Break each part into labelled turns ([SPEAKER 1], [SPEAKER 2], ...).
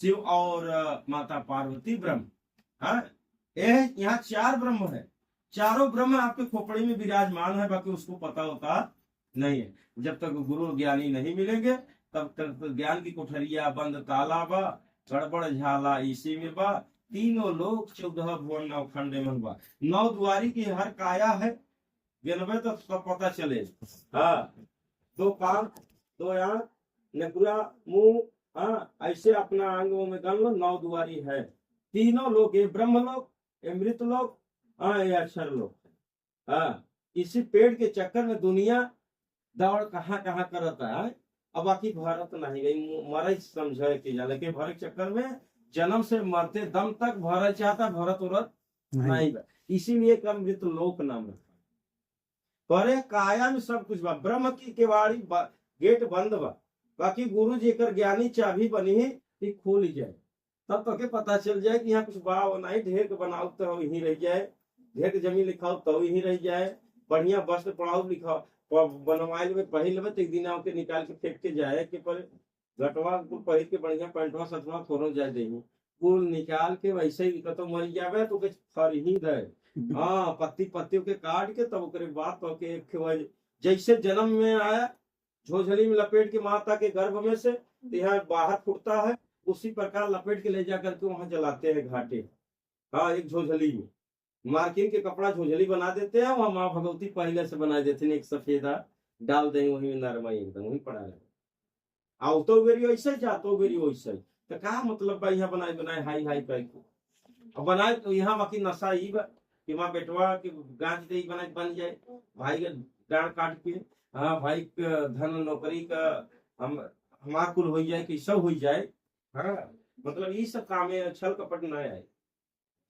[SPEAKER 1] शिव और माता पार्वती ब्रह्म। हाँ, ये यहाँ 4 ब्रह्म है, चारों ब्रह्म आपके खोपड़ी में विराजमान है, बाकी उसको पता होता नहीं है। जब तक गुरु ज्ञानी नहीं मिलेंगे तब तक तो ज्ञान की कोठरिया बंद ताला बा, गड़बड़ झाला इसी में बा, तीनों लोग 14 भुवन नवखंड में बा। 9 द्वारी की हर काया है, गिनबे तो सब पता चले। हाँ, 2 कान, 2 आंख, नकुरा, मुंह, हाँ, ऐसे अपना अंगों में गण लो, 9 द्वारी है। तीनों लोग, ये ब्रह्म लोग, ये मृत लोग, हाँ, ये अक्षर लोग। हाँ, इसी पेड़ के चक्कर में दुनिया दौड़ कहाँ कहाँ करता है। अब बाकी भारत नहीं गई, मरे समझे कि जा, लेकिन भरत चक्कर में जन्म से मरते दम तक भरत चाहता, भरत उरत नहीं बा। इसीलिए का मृत लोक नाम रखा। परे काया में सब कुछ बा, ब्रह्म की केवाड़ी गेट बंद बा, बाकी गुरु जी कर ज्ञानी चाबी बनी है कि खोल जाए, तब तो के पता चल जाए कि यहाँ कुछ बा नहीं। ढेर के बनाओ तो यही रह जाए, ढेर के जमीन लिखाओ तो यही रह जाए, बढ़िया वस्त्र पढ़ाओ लिखाओ बनवाइल में पहिल में, तो एक दिन के निकाल के फेंक के जाए कि पर घटवा पहिल के बढ़िया पैंटवा सतवा थोड़ा जाए देंगे, कुल निकाल के वैसे ही तो मर जावे तो फर ही दे। हाँ, पत्ती पत्तियों के काट के तब ओकरे बाद तो के जैसे जन्म में आया झोझली में लपेट के माता के गर्भ में से यहाँ बाहर फूटता है, उसी प्रकार लपेट के ले जा करके वहां जलाते हैं घाटे। हाँ, एक झोझली में मार्किन के कपड़ा झोझली बना देते हैं, वहां माँ भगवती पहले से बना देते हैं, एक सफेदा डाल देंगे वही नरमा एकदम वही पड़ा रहे। आओ तो बेरी वैसे जातो बेरी वैसे, तो क्या मतलब भाई यहाँ बनाए बनाए हाई हाई कह को अब बनाए तो यहाँ बाकी नशा ही बा कि माँ बेटवा की गांच दे बनाए बन जाए, भाई का गाड़ काट के, हाँ भाई धन नौकरी का हम हमार कुल हो जाए कि सब हो जाए। हाँ, मतलब ये सब काम है, छल कपट न आए,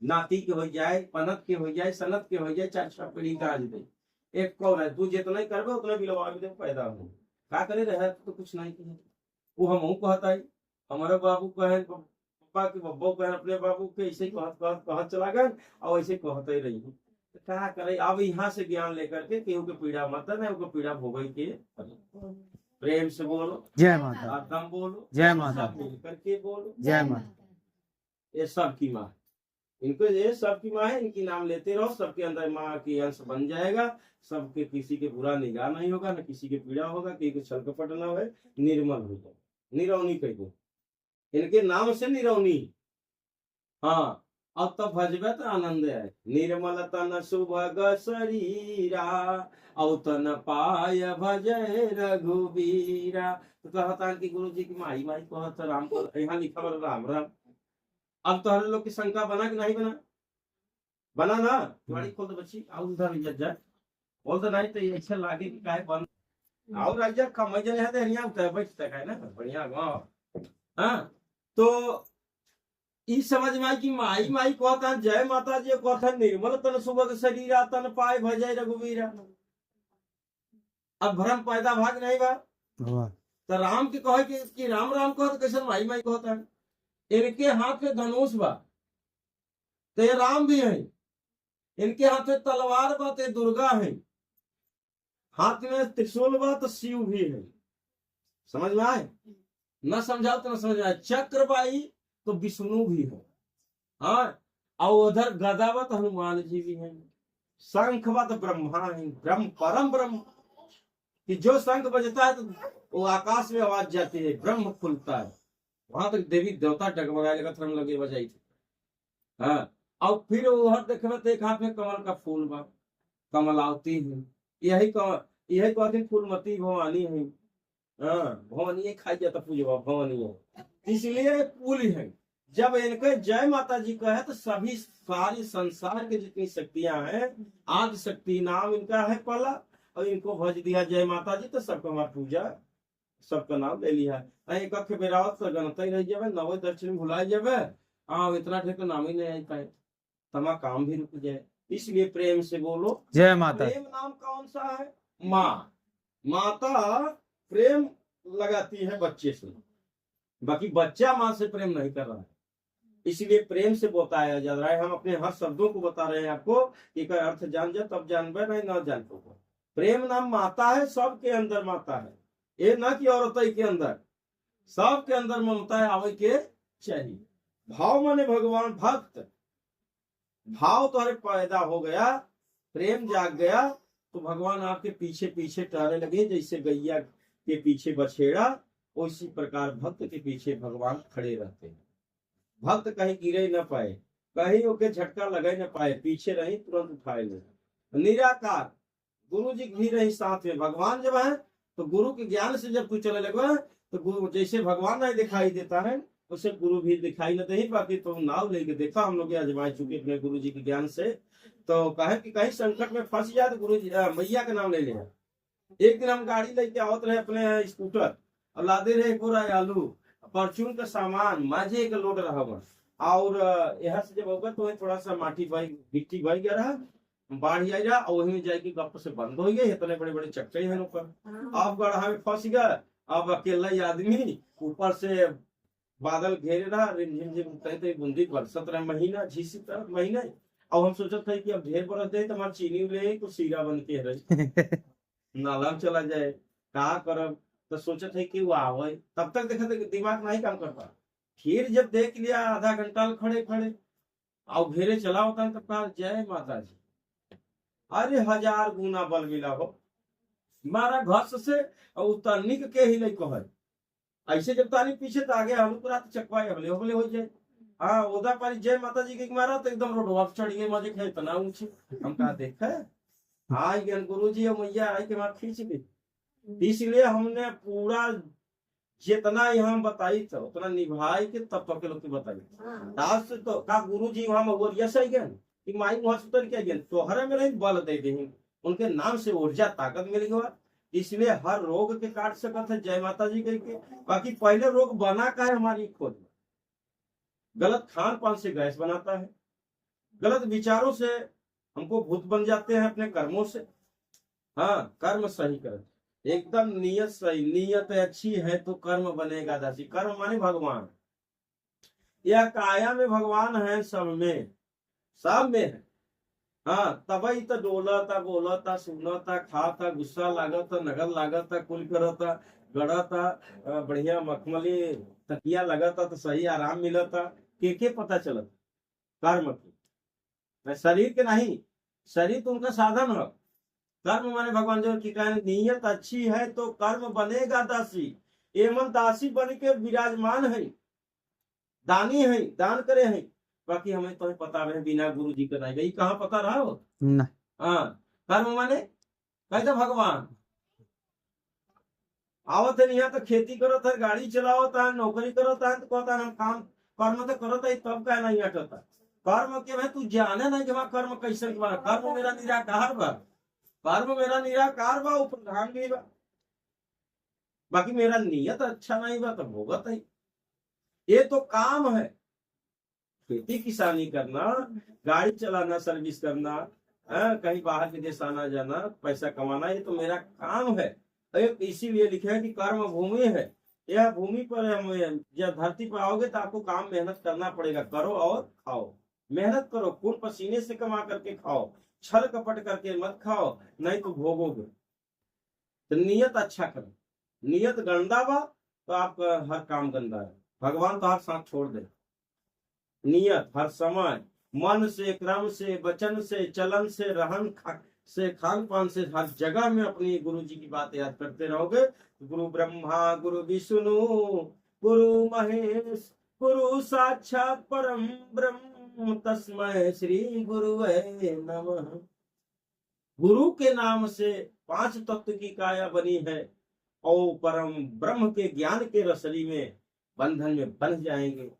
[SPEAKER 1] नाती के हो जाए, पनत के हो जाए, सनत के हो जाए, 4 पीढ़ी का आज दे एक कौन है, तू जितना ही करबे उतना बिलवा भी दे पैदा हो का करे रहे तो कुछ नहीं कहे। वो हम कहता है हमारे बाबू कहे, पापा के बब्बो कहे अपने बाबू के, ऐसे ही कहत चला गए और ऐसे कहते ही रही। तो क्या करे, अब यहाँ से ज्ञान लेकर के केहू के पीड़ा मत है, उनको पीड़ा भोगे के प्रेम से बोलो
[SPEAKER 2] जय माता,
[SPEAKER 1] दम बोलो
[SPEAKER 2] जय माता,
[SPEAKER 1] मिल करके बोलो
[SPEAKER 2] जय माता।
[SPEAKER 1] ये सबकी माँ, इनको ये सबकी माँ है, इनकी नाम लेते रहो, सबके अंदर माँ की अंश बन जाएगा, सबके किसी के बुरा निगाह नहीं होगा, न किसी के पीड़ा होगा, किसी को छल कपट न हो, निर्मल हो जाए, निरौनी कह दो इनके नाम से निरौनी। हाँ, अब तो भजबे तो आनंद है, निर्मल तन सुभग शरीरा औ तन पाय भजय रघुबीरा। तो कहता कि गुरु जी की माई माई कहत राम को, यहाँ लिखा राम राम। अब तो हर लोग की शंका बना कि नहीं बना, बना ना, तुम्हारी खोल दो बच्ची आओ उधर इज्जत जाए, बोल तो नहीं तो ऐसे लागे कि काहे बंद आओ राजा कमजन है तो यहाँ उतर बैठ तक है ना बढ़िया गाँव। हाँ, तो इस समझ में आई कि माई माई कहता जय माता जी कहता निर्मल तन सुबह शरीरा तन पाए भजय रघुवीरा। अब भ्रम पैदा भाग नहीं बा, तो राम के कहे कि राम राम कहो तो कैसे माई माई कहता है, इनके हाथ में धनुष बा तो ये राम भी है, इनके हाथ में तलवार बा तो दुर्गा है, हाथ में त्रिशूल बा तो शिव भी है। समझ में आए, न समझाओ तो न समझ में आए। चक्र बाई तो विष्णु भी है, हाँ, और उधर गदा बा तो हनुमान जी भी है, शंख बा तो ब्रह्मा है, ब्रह्म परम ब्रह्म कि जो शंख बजता है तो वो आकाश में आवाज जाती है, ब्रह्म खुलता है, वहां तक देवी देवता डगमगाए लगा थरम लगे बजाई थी। हाँ, और फिर उधर देखबे तो एक हाथ में कमल का फूल बा, कमलावती है, यही यही कहते फूलमती भवानी है। हाँ, भवानी खाई जाता पूजवा भवानी है, इसलिए फूल है। जब इनके जय माता जी का है तो सभी सारी संसार के जितनी शक्तियां हैं, आदि शक्ति नाम इनका है पहला, और इनको भज दिया जय माता जी तो सबका हमारा पूजा सबका नाम ले लिया है। एक अख बेरावत तो गणता ही रह जाए, नवे दक्षिण भुला जाए, हाँ इतना ठीक तो नाम ही नहीं आ पाए, तमा काम भी रुक जाए। इसलिए प्रेम से बोलो
[SPEAKER 2] जय माता।
[SPEAKER 1] प्रेम नाम कौन सा है, माँ, माता प्रेम लगाती है बच्चे से, बाकी बच्चा माँ से प्रेम नहीं कर रहा है, इसलिए प्रेम से बताया जा रहा है। हम अपने हर शब्दों को बता रहे हैं आपको कि अर्थ जान जाए तब जानबे, नहीं ना जान तो। प्रेम नाम माता है, सबके अंदर माता है, ये ना कि औरत के अंदर, सबके अंदर ममता है आवे के चाहिए। भाव माने भगवान, भक्त भाव तुम्हारे पैदा हो गया, प्रेम जाग गया, तो भगवान आपके पीछे पीछे टहलने लगे, जैसे गैया के पीछे बछेड़ा, उसी प्रकार भक्त के पीछे भगवान खड़े रहते हैं। भक्त कहीं गिरे न पाए, कहीं ओके झटका लगे न पाए, पीछे रही तुरंत उठाए ले। निराकार गुरु जी भी रही साथ में। भगवान जब है तो गुरु के ज्ञान से जब तू चले लगे तो गुरु जैसे भगवान नहीं दिखाई देता है उसे गुरु भी दिखाई न दे। बाकी तो नाव लेके देखा हम लोग आजमा चुके अपने गुरु जी के ज्ञान से। तो कहे कि कहीं संकट में फंस जाए तो गुरु जी मैया का नाम ले ले। एक दिन हम गाड़ी लेके आवत रहे अपने स्कूटर और लादे रहे बोरा आलू परचून का सामान माझे एक लोड रहा बस। और यहाँ से जब होगा तो थोड़ा सा माटी भाई गिट्टी भाई गया रहा, बाढ़ आएगा और वहीं में जाके गप से बंद हो गए। इतने बड़े बड़े चक्के हैं ऊपर, अब गढ़ा में फंस गया। अब अकेला ही आदमी, ऊपर से बादल घेरे रहा, रिमझिम झिम कहते बूंदी बरसत रहा, महीना झीसी तरह महीना। अब हम सोचते थे कि अब ढेर बरस दे तो हमारे चीनी ले कुछ सीरा बन के रहे नाला में चला जाए, कहा करब। तो सोचे थे कि वो आवे, तब तक देखा थे दिमाग नहीं काम करता। फिर जब देख लिया आधा घंटा खड़े खड़े और घेरे चला होता तब कहा जय माता जी। अरे 1000 गुना बल मिला हो मारा घस से और उतरने के ही नहीं कहे। ऐसे जब तानी पीछे तो आगे हम पूरा चकवाए हबले हबले हो जाए। हाँ ओदा पारी जय माता जी के मारा तो एकदम रोडवा चढ़ गए, मजे खे इतना ऊंचे। हम कहा देखा आई ज्ञान गुरु जी और मैया आई के वहां खींच गई। इसलिए हमने पूरा जितना यहाँ बताई था उतना निभाई के तब तक के लोग की बताई। दास तो का गुरु जी वहां मगोरिया से गए कि माई वहां सुतर के गए तोहरे में नहीं बल दे दे, उनके नाम से ऊर्जा ताकत मिल गया। इसलिए हर रोग के काट सकत है जय माता जी के। बाकी पहले रोग बना का है हमारी खोज, गलत खान पान से गैस बनाता है, गलत विचारों से हमको भूत बन जाते हैं अपने कर्मों से। हाँ कर्म सही कर, एकदम नियत सही, नियत अच्छी है तो कर्म बनेगा दासी। कर्म माने भगवान, यह काया में भगवान है, सब में है। हाँ तबई तो डोलता बोलता सुनता खाता गुस्सा लागता नगल लागता कुल करता गड़ता बढ़िया मखमली तकिया लगता तो सही आराम मिलता। के पता चलता कर्म की, शरीर के नहीं। शरीर तो उनका साधन है, कर्म माने भगवान जो की नियत अच्छी है तो कर्म बनेगा दासी। एवं दासी बन के विराजमान है, दानी है, दान करे है। बाकी हमें तो पता है बिना गुरु जी का नहीं कहाँ पता रहा हो। हाँ कर्म माने कहते भगवान आवत है यहाँ तो खेती करो था, गाड़ी चलाओता है, नौकरी करो था तो कहता हम काम कर्म तो करो था तब क्या नहीं हटता। कर्म के भाई तू जाने नहीं कि कर्म कैसे कर्म मेरा निराकार बा, कर्म मेरा निराकार बा, प्रधान भी बा। बाकी मेरा नियत अच्छा नहीं बा तो भोगत है। ये तो काम है, खेती किसानी करना, गाड़ी चलाना, सर्विस करना, कहीं बाहर विदेश आना जाना, पैसा कमाना, ये तो मेरा काम है। इसीलिए लिखा है कि कर्म भूमि है। यह भूमि पर जब धरती पर आओगे तो आपको काम मेहनत करना पड़ेगा। करो और खाओ, मेहनत करो, खून पसीने से कमा करके खाओ, छल कपट करके मत खाओ, नहीं तो भोगोगे। तो नियत अच्छा करो, नियत गंदा बा तो आपका हर काम गंदा है, भगवान तो हर साथ छोड़ दे। नियत हर समय मन से, क्रम से, वचन से, चलन से, रहन से, खान पान से, हर जगह में अपनी गुरु जी की बात याद करते रहोगे। गुरु ब्रह्मा गुरु विष्णु गुरु महेश गुरु साक्षात परम ब्रह्म तस्मै श्री गुरुवे नमः। गुरु के नाम से 5 तत्व की काया बनी है और परम ब्रह्म के ज्ञान के रसरी में बंधन में बंध जाएंगे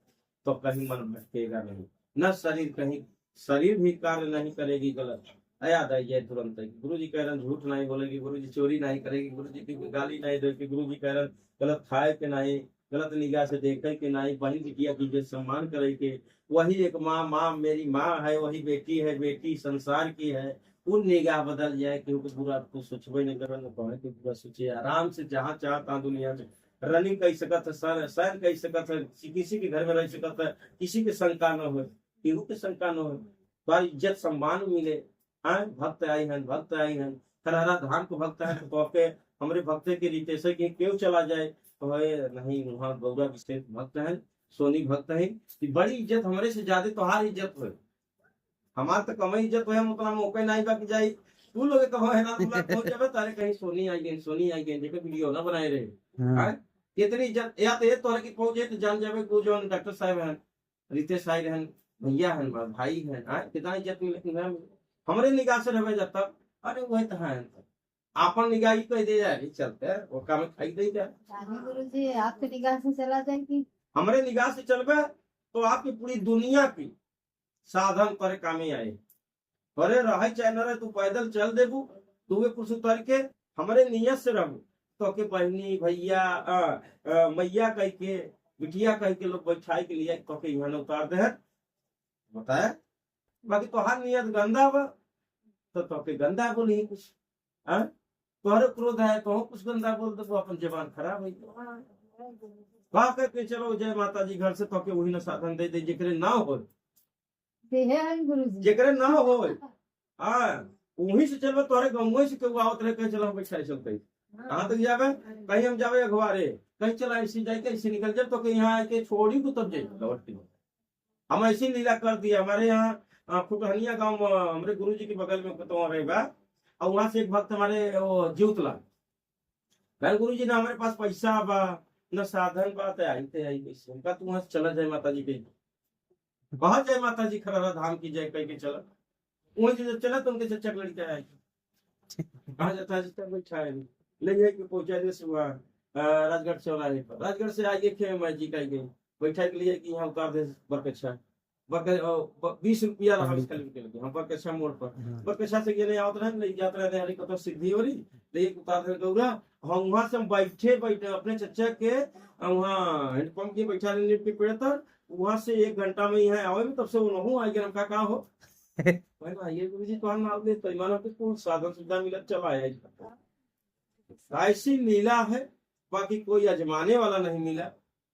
[SPEAKER 1] तो कहीं मन भटकेगा नहीं, न शरीर कहीं शरीर भी कार्य नहीं करेगी गलत। याद आई जाए तुरंत। गुरु जी कह रहे झूठ नहीं बोलेगी, गुरु जी चोरी नहीं करेगी, गुरु जी की गाली नहीं देगी, गुरु जी कह रहे गलत खाए के नहीं, गलत निगाह से देखे के नहीं, बहन बिटिया की इज्जत सम्मान करे के। वही एक माँ मेरी माँ है, वही बेटी है, बेटी संसार की है। उन निगाह बदल जाए क्योंकि बुरा तो सोचबे नहीं कर बुरा सोचे। आराम से जहाँ चाहता दुनिया में रनिंग कर सकत है, सैर कर सकत है, किसी के घर में रह सकत है, किसी के शंका न हो, केहू के शंका न हो, तुम्हारी इज्जत सम्मान मिले। हाँ भक्त आई हैं, भक्त आई हैं, खरहरा धाम को भक्त है तो आपके हमारे भक्त के रीते से कि क्यों चला जाए तो है नहीं, वहाँ गौरा विशेष भक्त है। सोनी भक्त है कि बड़ी इज्जत हमारे से ज्यादा तोहार इज्जत हो, हमार तो कम इज्जत हो, हम उतना मौका नहीं बाकी जाई तू लोग कहो है ना, तू लोग पहुंच जाबे तारे कहीं सोनी आई गई, सोनी आई गई, देखो वीडियो ना बनाए रहे हैं कितनी इज्जत, या तो ये तोहर की पहुंचे तो जान जाबे को जो डॉक्टर साहब हैं, रितेश साहब हैं, भैया हैं, भाई हैं, कितना इज्जत मिले हमारे निगाह से रहे जब तक, अरे वही तो है आपन निगाह ही कह दे जाए चलते है वो काम खाई दे जाए।
[SPEAKER 2] गुरु जी आपके निगाह से चला जाए कि
[SPEAKER 1] हमारे निगाह से चलबे तो आपकी पूरी दुनिया की साधन करे कामे आए, अरे रहे चाहे न रहे, तू पैदल चल देबू, तू कुछ उतर के हमारे नियत से रहू, तो के बहनी भैया मैया कह के बिटिया कह के लोग बैठाई के लिए तो के यहाँ उतार दे बताए, बाकी तोहार नियत गंदा बा तो के गंदा बोली ही कुछ, तोहरे क्रोध है तो कुछ गंदा बोल दे, अपन जबान खराब है कहा करके चलो जय माता जी घर से तो के वही न साधन दे दे जेकरे ना हो,
[SPEAKER 2] गुरु जी
[SPEAKER 1] जेकरे ना हो वहीं से चलो, तोहरे गाँव से क्यों आवत रहे, कहीं चलो बैठा चलते कहाँ तक जावे, कहीं हम जावे अखबारे, कहीं चला ऐसी जाए ऐसे निकल जाए तो कहीं यहाँ आके छोड़ी को तब जाए लौट के, हम ऐसी लीला कर दिया। हमारे यहाँ खुटहनिया गाँव हमारे गुरु जी के बगल में तो रहेगा, और वहां से एक भक्त हमारे वो जीवतला कल गुरु जी ने हमारे पास पैसा बा न साधन बात है आई कैसे उनका, तू वहां से चला जाए माता जी के, बहुत जय माता जी खररा धाम की जय कह के चला, वहीं से जब चला तो उनके चच्चा लड़का आए कहा जाता है बैठा है ले जाए कि पहुंचा दे सुबह राजगढ़ चौराहे पर, राजगढ़ से आइए खे मैं जी कह गई बैठा के लिए कि यहाँ उतार दे बरकच्छा, 20 रुपया रहा इसका लगे हम बरकच्छा मोड़ पर, बरकच्छा से गए आवत रहे नहीं जाते रहे हरी कतो सिद्धि हो रही ले उतार दे गौरा, हम वहां से बैठे अपने चच्चा के वहाँ हैंडपंप के बैठा नीट के पेड़ तर, वहां से 1 घंटा में यहाँ आवे में तब से वो नहू आई गए हमका कहा हो ये गुरु जी तो नाम दे पैमाना पे कौन साधन सुविधा मिला चला आया, ऐसी लीला है बाकी कोई अजमाने वाला नहीं मिला,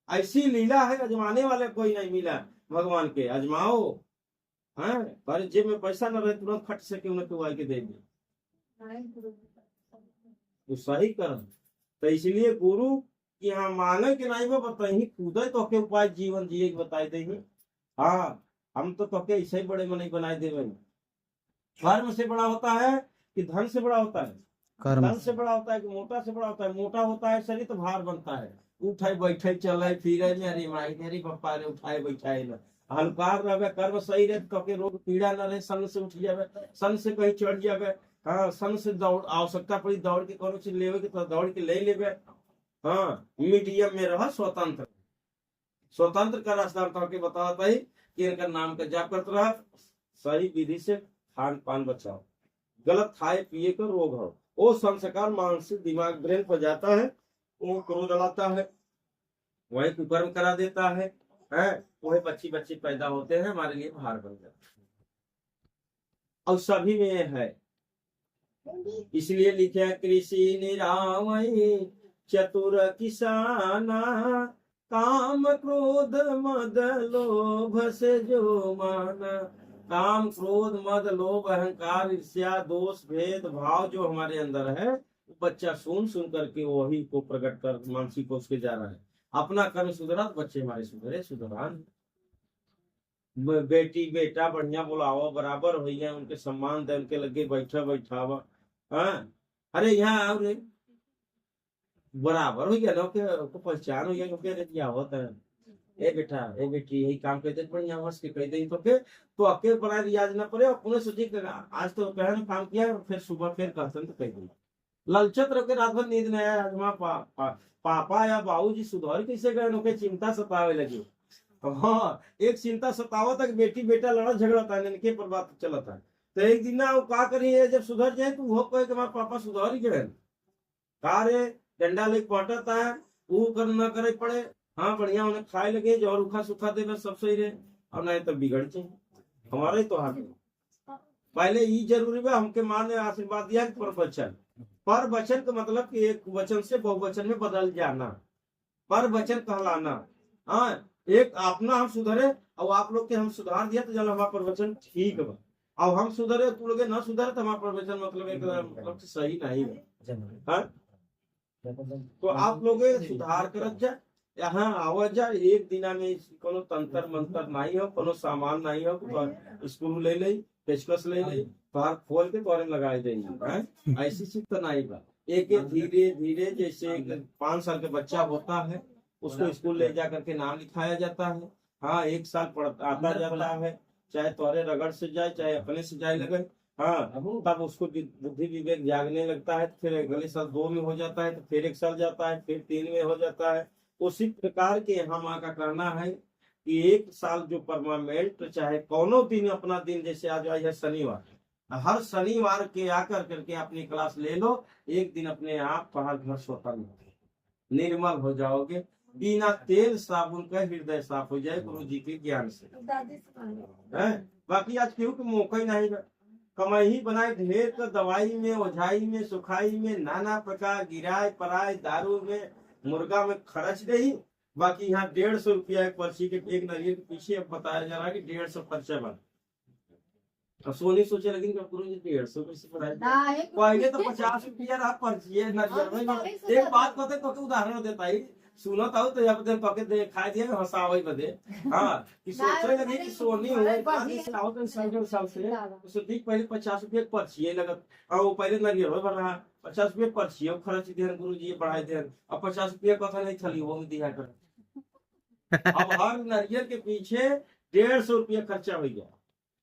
[SPEAKER 1] ऐसी लीला है अजमाने वाले कोई नहीं मिला, भगवान के अजमाओ हैं, पर जेब में पैसा न रहे तुरंत खट से क्यों न क्यों आके दे दे, तो सही कर, तो इसलिए गुरु कि हाँ माने के नहीं वो बताई खुद तो के उपाय जीवन जिए बताए दे, हाँ हम तो के ऐसे ही बड़े मने बनाए दे, कर्म से बड़ा होता है कि धन से बड़ा होता है, धन से बड़ा होता है कि मोटा से बड़ा होता है, मोटा होता है शरीर तो भार बनता है, उठाए बैठे चले फिरे अरे माई अरे पप्पा रे उठाए बैठाए न हल्कार रहे, कर्म सही रहे तो के रोग पीड़ा न रहे, सन से उठ जावे, सन से कहीं चढ़ जावे, हाँ सन से दौड़ आवश्यकता पड़ी दौड़ के कोनो चीज लेवे के तो दौड़ के ले लेवे, हाँ मीडियम में रहा स्वतंत्र, स्वतंत्र का रास्ता के बताता है कि इनका नाम का जाप करते रहा, सही विधि से खान पान बचाओ, गलत खाए पिए का रोग हो, वो संस्कार मानसिक दिमाग ब्रेन पर जाता है, वो क्रोध लाता है, वही कुकर्म करा देता है, वही बच्चे पैदा होते हैं हमारे लिए भार बन जाते हैं, और सभी में है, इसलिए लिखे कृषि निरामय चतुर किसाना, काम क्रोध मद लोभ से जो माना, काम क्रोध मद लोभ अहंकार ईर्ष्या दोष भेद भाव जो हमारे अंदर है बच्चा सुन करके वही को प्रकट कर मानसिक को उसके जा रहा है, अपना कर्म सुधरा तो बच्चे हमारे सुधरे सुधरान, बेटी बेटा बढ़िया बुलाओ बराबर हो गया, उनके सम्मान दे उनके लगे बैठावा, अरे यहाँ और बराबर हो गया ना को पहचान हो गया क्या होता है, ए बेटा ए बेटी यही काम करते बढ़िया हंस के कहते तो के तो अकेले बना रियाज ना पड़े, और पुणे सोचे आज तो पहले काम किया फिर सुबह फिर कहते तो कह दें ललचत रह के रात भर नींद नहीं आया, पापा या बाबूजी सुधर कैसे गए उनके चिंता सतावे लगी, हाँ एक चिंता सतावा तक बेटी बेटा लड़ा झगड़ा था इनके पर बात चला था, तो एक दिन ना वो का करिए जब सुधर जाए तो वो कहे कि हमारे पापा सुधर ही गए, कारे डंडा लेके पहुंचाता है वो कर न करे पड़े, हाँ बढ़िया उन्हें खाए लगे जो और उखा सुखा दे सब सही रहे, और नहीं तब बिगड़ जाए हमारे तो हाथ में, पहले ये जरूरी है हमके माँ ने आशीर्वाद दिया पर वचन का मतलब कि एक वचन से बहुवचन में बदल जाना, पर वचन कहलाना, हाँ एक अपना हम सुधरे और आप लोग के हम सुधार दिया तो चलो हमारा प्रवचन ठीक बा, अब हम सुधरे तू लोग ना सुधरे तो हमारा प्रवचन मतलब एक मतलब सही नहीं है, हाँ तो आप लोग सुधार करत जाए, यहाँ आवाजा एक दिना में कोनो तंत्र मंत्र नहीं हो, कोनो सामान नहीं हो, तो स्क्रू ले ले, पेचकस ले ले, बाहर खोल के तोरे लगाए देंगे हैं। ऐसी चीज तो नहीं बा। एक एक धीरे धीरे जैसे 5 साल के बच्चा होता है उसको स्कूल ले जा करके नाम लिखाया जाता है। हाँ, 1 साल आता जाता है, चाहे तोरे रगड़ से जाए चाहे अपने से जाए लगे। हाँ, तब उसको बुद्धि विवेक जागने लगता है, फिर अगले साल 2 में हो जाता है, तो फिर 1 साल जाता है, फिर 3 में हो जाता है। उसी प्रकार के यहाँ माँ का कहना है कि 1 साल जो परमानेंट, चाहे कौनो दिन, अपना दिन जैसे आज है शनिवार, हर शनिवार के आकर करके अपनी क्लास ले लो, एक दिन अपने आप बाहर घर स्वतंत्र निर्मल हो जाओगे, बिना तेल साबुन का हृदय साफ हो जाए गुरु जी के ज्ञान से। है बाकी आज क्यों तो मौका ही नहीं बा। कमाई ही बनाए ढेर, तो दवाई में, ओझाई में, सुखाई में, नाना प्रकार गिराए पराए, दारू में, मुर्गा में खर्च गई। बाकी यहाँ 150 रुपया एक पर्ची के, एक नारियल के पीछे अब बताया जा रहा है कि 150 खर्चा बन। अब सोनी सोचे लगी गुरु जी 150 कैसे पढ़ाई, पहले तो 50 रुपया रहा पर्ची है नारियल में। एक बात कहते तो उदाहरण देता ही सुनो तो जब दिन पके दे खाए दिए हंसावे बदे। हाँ, कि सोचे लगी कि सोनी हो तो साल से सुधी पहले 50 रुपया पर्ची लगत, और वो पहले नारियल हो रहा 50 रुपया पर्ची खर्च दिए गुरु जी बढ़ाए दे। अब 50 रुपया कथा नहीं थली वो में दिया कर। अब हर नारियल के पीछे 150 रुपया खर्चा हो गया।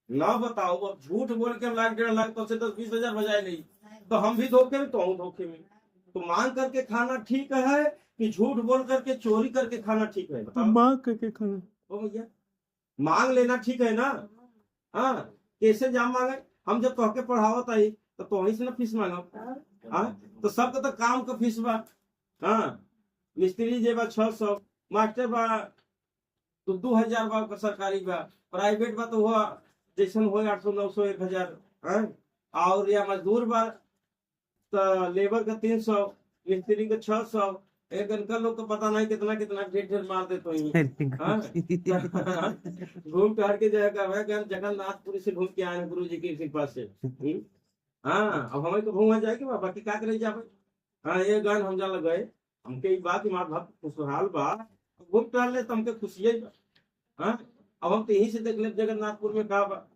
[SPEAKER 1] ना बताओ, अब झूठ बोल के लाख 1.5 लाख तो से 10-20 हजार बजाए नहीं, तो हम भी धोखे में, तो हूँ धोखे में। तो मांग करके खाना ठीक है कि झूठ बोल करके चोरी करके खाना ठीक है? बताओ।
[SPEAKER 3] मांग करके खाना।
[SPEAKER 1] ओ भैया, मांग लेना ठीक है ना? हाँ, कैसे जाम मांगे? हम जब तोहके पढ़ावत आई तो तोही से ना फीस मांगो। हाँ, तो सबका तो काम का फीस बा। हाँ, मिस्त्री जे बा 600, मास्टर बा तो 2000 बा, सरकारी बा, प्राइवेट बा तो हुआ जैसन हो 800 900 1000। हाँ, और या मजदूर बा तो लेबर का 300, मिस्त्री का 600, एक अंकल लोग तो पता नहीं कितना कितना ढेर मार देते घूम टहर के जाएगा जगन्नाथपुरी से घूम के आए हैं गुरु जी की कृपा से। हाँ, अब हमें तो घूमा जाएगी बाकी क्या करे जावे। हाँ, ये गान हम जा गए, हमके बात मार भक्त खुशहाल बा, घूम टहल ले तुमके खुशी है। हाँ, अब हम तो यहीं से देख ले जगन्नाथपुर में कहा बा,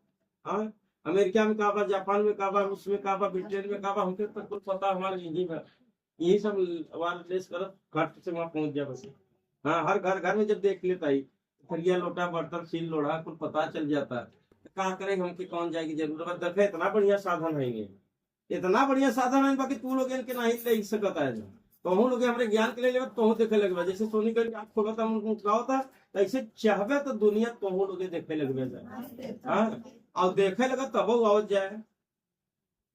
[SPEAKER 1] हाँ, अमेरिका में कहा बा, जापान में कहा बा, रूस में कहा बा, ब्रिटेन में कहा बा, हमके तो कुछ पता हमारे यही बा। यही सब वायरलेस कर घट से वहां पहुंच जाए बस। हाँ, हर घर घर में जब देख लेता ही थरिया लोटा बर्तन सील लोढ़ा कुछ पता चल जाता है, तो कहाँ करे हमके कौन जाएगी जरूरत। देखे इतना बढ़िया साधन है, इतना बढ़िया साधन है, बाकी तू लोग इनके नहीं ले सकता है। तो हम लोग हमारे ज्ञान के लिए तो देखे लगे, जैसे सोनी कर आँख खोला था गाँव था, ऐसे चाहबे तो दुनिया तो लोग देखे लगे। हाँ, और देखे लगा तब आवत जाए।